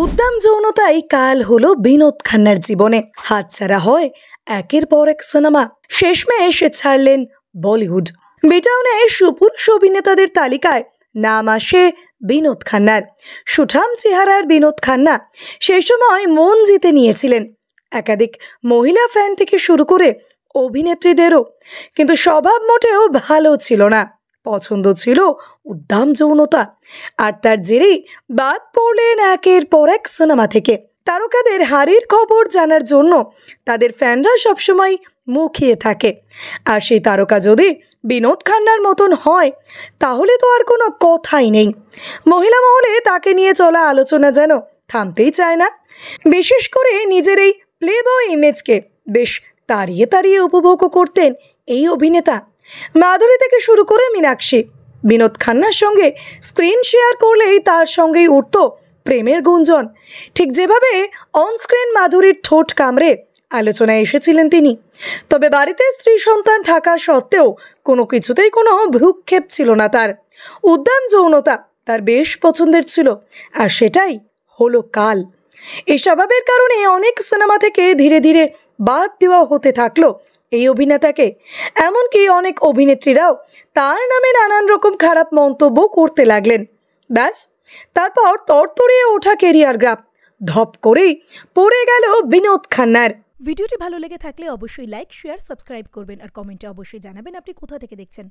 উদ্দাম যৌনতাই কাল হলো বিনোদ খান্নার জীবনে। হাতছাড়া হয় একের পর এক সিনেমা, শেষমেশ ছাড়লেন বলিউড। বিটাউনে সুপুরুষ অভিনেতাদের তালিকায় নাম আসে বিনোদ খান্নার। সুঠাম চেহারার বিনোদ খান্না সেই সময় মন জিতে নিয়েছিলেন একাধিক মহিলা ফ্যান থেকে শুরু করে অভিনেত্রীদেরও। কিন্তু স্বভাব মোটেও ভালো ছিল না, পছন্দ ছিল উদ্দাম যৌনতা। আর তার জেরেই বাদ পড়লেন একের পর এক সিনেমা থেকে। তারকাদের হারের খবর জানার জন্য তাদের ফ্যানরা সবসময় মুখিয়ে থাকে। আর সেই তারকা যদি বিনোদ খান্নার মতন হয় তাহলে তো আর কোনো কথাই নেই। মহিলা মহলে তাকে নিয়ে চলা আলোচনা যেন থামতেই চায় না। বিশেষ করে নিজের এই প্লে বয় ইমেজকে বেশ তাড়িয়ে তাড়িয়ে উপভোগও করতেন এই অভিনেতা। মাধুরী থেকে শুরু করে মীনাক্ষী বিনোদ খান্নার সঙ্গে স্ক্রিন শেয়ার করলেই তার সঙ্গেই উঠত প্রেমের গুঞ্জন। ঠিক যেভাবে অনস্ক্রিন মাধুরীর ঠোঁট কামড়ে আলোচনায় এসেছিলেন তিনি। তবে বাড়িতে স্ত্রী সন্তান থাকা সত্ত্বেও কোনো কিছুতেই কোনো ভ্রুক্ষেপ ছিল না তার। উদ্দাম যৌনতা তার বেশ পছন্দের ছিল, আর সেটাই হলো কাল। এই স্বভাবের কারণে অনেক সিনেমা থেকে ধীরে ধীরে বাদ দেওয়া হতে থাকলো এই অভিনেতাকে। এমনকি অনেক অভিনেত্রীরাও তার নামে নানান রকম খারাপ মন্তব্য করতে লাগলেন। ব্যাস, তারপর তরতরিয়ে ওঠা কেরিয়ার গ্রাফ ধপ করেই পড়ে গেল বিনোদ খান্নার। ভিডিওটি ভালো লেগে থাকলে অবশ্যই লাইক, শেয়ার, সাবস্ক্রাইব করবেন আর কমেন্টে অবশ্যই জানাবেন আপনি কোথা থেকে দেখছেন।